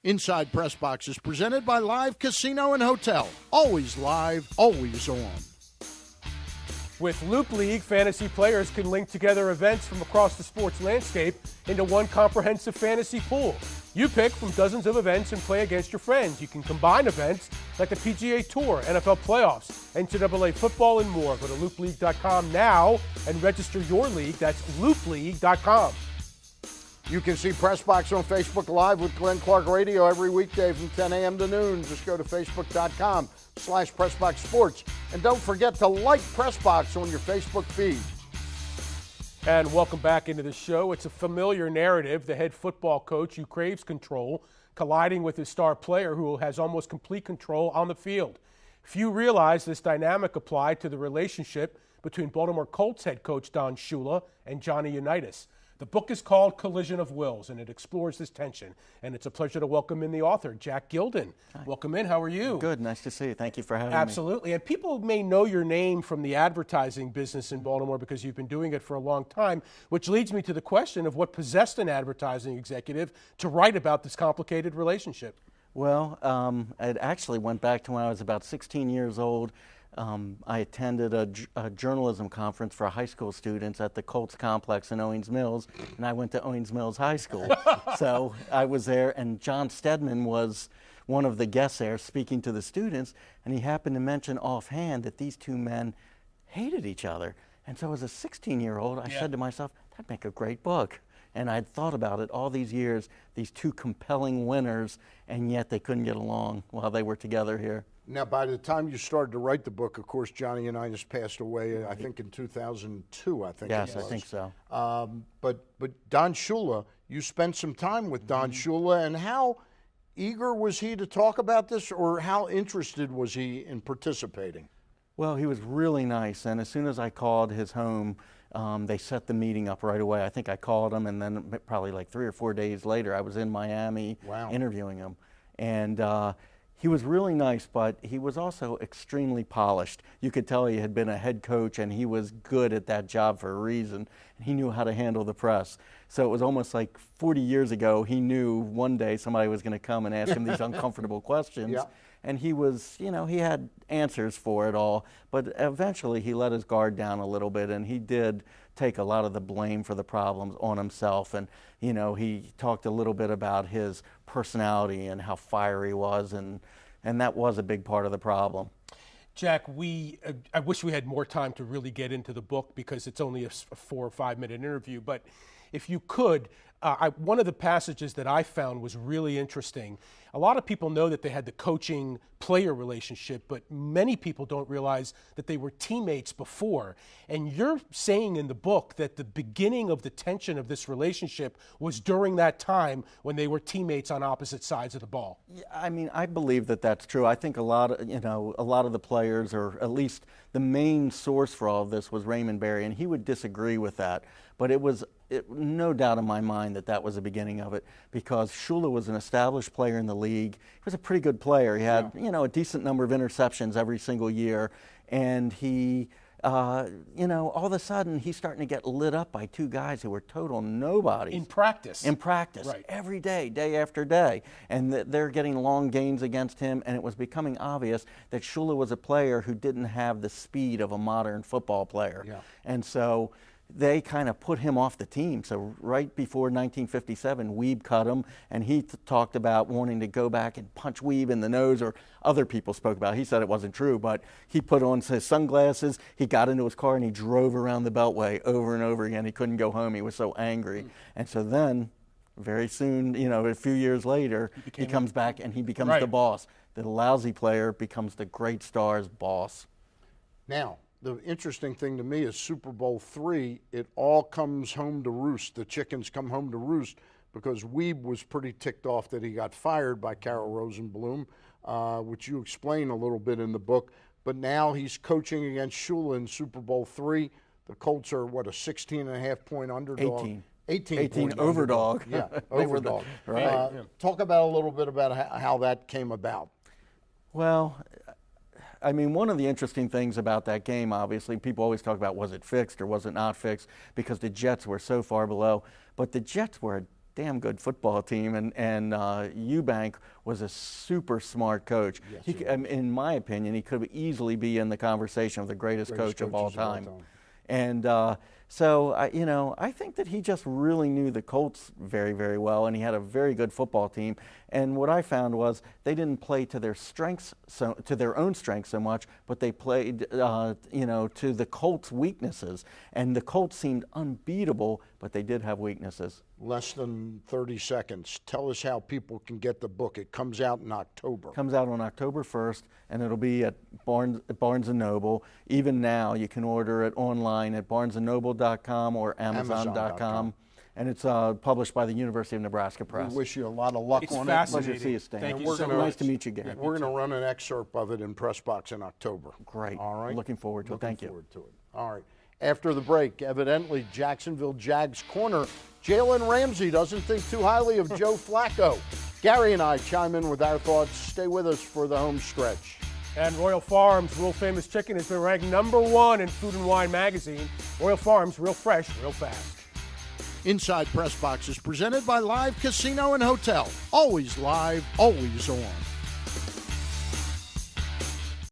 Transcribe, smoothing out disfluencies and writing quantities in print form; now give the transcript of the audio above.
Inside PressBox is presented by Live Casino and Hotel. Always live, always on. With Loop League, fantasy players can link together events from across the sports landscape into one comprehensive fantasy pool. You pick from dozens of events and play against your friends. You can combine events like the PGA Tour, NFL playoffs, NCAA football, and more. Go to loopleague.com now and register your league. That's loopleague.com. You can see PressBox on Facebook Live with Glenn Clark Radio every weekday from 10 a.m. to noon. Just go to facebook.com/PressBox Sports. And don't forget to like PressBox on your Facebook feed. And welcome back into the show. It's a familiar narrative. The head football coach who craves control, colliding with his star player who has almost complete control on the field. Few realize this dynamic applied to the relationship between Baltimore Colts head coach Don Shula and Johnny Unitas. The book is called Collision of Wills, and it explores this tension. And it's a pleasure to welcome in the author, Jack Gilden. Hi. Welcome in. How are you? Good. Nice to see you. Thank you for having me. Absolutely. And people may know your name from the advertising business in Baltimore because you've been doing it for a long time, which leads me to the question of what possessed an advertising executive to write about this complicated relationship. Well, it actually went back to when I was about 16 years old. I attended a journalism conference for high school students at the Colts complex in Owings Mills, and I went to Owings Mills High School. So I was there, and John Stedman was one of the guests there speaking to the students, and he happened to mention offhand that these two men hated each other. And so as a 16-year-old, I said to myself, that'd make a great book. And I'd thought about it all these years, these two compelling winners, and yet they couldn't get along while they were together here. Now, by the time you started to write the book, of course, Johnny Unitas passed away, I think in 2002, I think it was. Yes, I think so. But Don Shula, you spent some time with Don Shula, and how eager was he to talk about this, or how interested was he in participating? Well, he was really nice, and as soon as I called his home, they set the meeting up right away. I think I called him, and then probably like 3 or 4 days later, I was in Miami interviewing him. And he was really nice, but he was also extremely polished. You could tell he had been a head coach, and he was good at that job for a reason. And he knew how to handle the press. So it was almost like 40 years ago, he knew one day somebody was going to come and ask him these uncomfortable questions. Yeah. And he was, you know, he had answers for it all, but eventually he let his guard down a little bit, and he did take a lot of the blame for the problems on himself. And, you know, he talked a little bit about his personality and how fiery he was, and that was a big part of the problem. Jack, I wish we had more time to really get into the book because it's only a 4 or 5 minute interview, but if you could, one of the passages that I found was really interesting. A lot of people know that they had the coaching-player relationship, but many people don't realize that they were teammates before. And you're saying in the book that the beginning of the tension of this relationship was during that time when they were teammates on opposite sides of the ball. Yeah, I mean, I believe that that's true. I think a lot of the players, or at least the main source for all of this, was Raymond Berry, and he would disagree with that. But it was no doubt in my mind that was the beginning of it, because Shula was an established player in the league. He was a pretty good player. He had, a decent number of interceptions every single year, and he, all of a sudden he's starting to get lit up by two guys who were total nobodies. In practice. Right. Every day, day after day. And they're getting long gains against him, and it was becoming obvious that Shula was a player who didn't have the speed of a modern football player. Yeah. And so they kind of put him off the team. So right before 1957, Weeb cut him, and he talked about wanting to go back and punch Weeb in the nose, or other people spoke about it. He said it wasn't true, but he put on his sunglasses, he got into his car, and he drove around the Beltway over and over again. He couldn't go home. He was so angry. And so then, very soon, a few years later, he comes back and he becomes the boss. The lousy player becomes the great star's boss. Now, the interesting thing to me is Super Bowl III, it all comes home to roost. The chickens come home to roost because Weeb was pretty ticked off that he got fired by Carroll Rosenblum, which you explain a little bit in the book. But now he's coaching against Shula in Super Bowl III. The Colts are, a 16.5-point underdog? 18 overdog. Yeah, overdog. Talk about a little bit about how that came about. Well, I mean, one of the interesting things about that game, obviously, people always talk about was it fixed or was it not fixed, because the Jets were so far below. But the Jets were a damn good football team, and Eubank was a super smart coach. Yes, in my opinion, he could easily be in the conversation of the greatest coach of all time. And so, I think that he just really knew the Colts very, very well, and he had a very good football team. And what I found was they didn't play to their strengths, to their own strengths so much, but they played, to the Colts' weaknesses. And the Colts seemed unbeatable, but they did have weaknesses. Less than 30 seconds. Tell us how people can get the book. It comes out in October. Comes out on October 1st, and it'll be at Barnes & Noble. Even now, you can order it online at barnesandnoble.com or amazon.com. And it's published by the University of Nebraska Press. We wish you a lot of luck on it. Pleasure to see you, Stan. Thank you so much. Nice to meet you, Gary. We're going to run an excerpt of it in PressBox in October. Great. All right. Looking forward to it. Thank you. Looking forward to it. All right. After the break, evidently Jacksonville Jags corner Jalen Ramsey doesn't think too highly of Joe Flacco. Gary and I chime in with our thoughts. Stay with us for the home stretch. And Royal Farms World Famous Chicken has been ranked #1 in Food and Wine magazine. Royal Farms, real fresh, real fast. Inside PressBox is presented by Live Casino and Hotel. Always live, always on.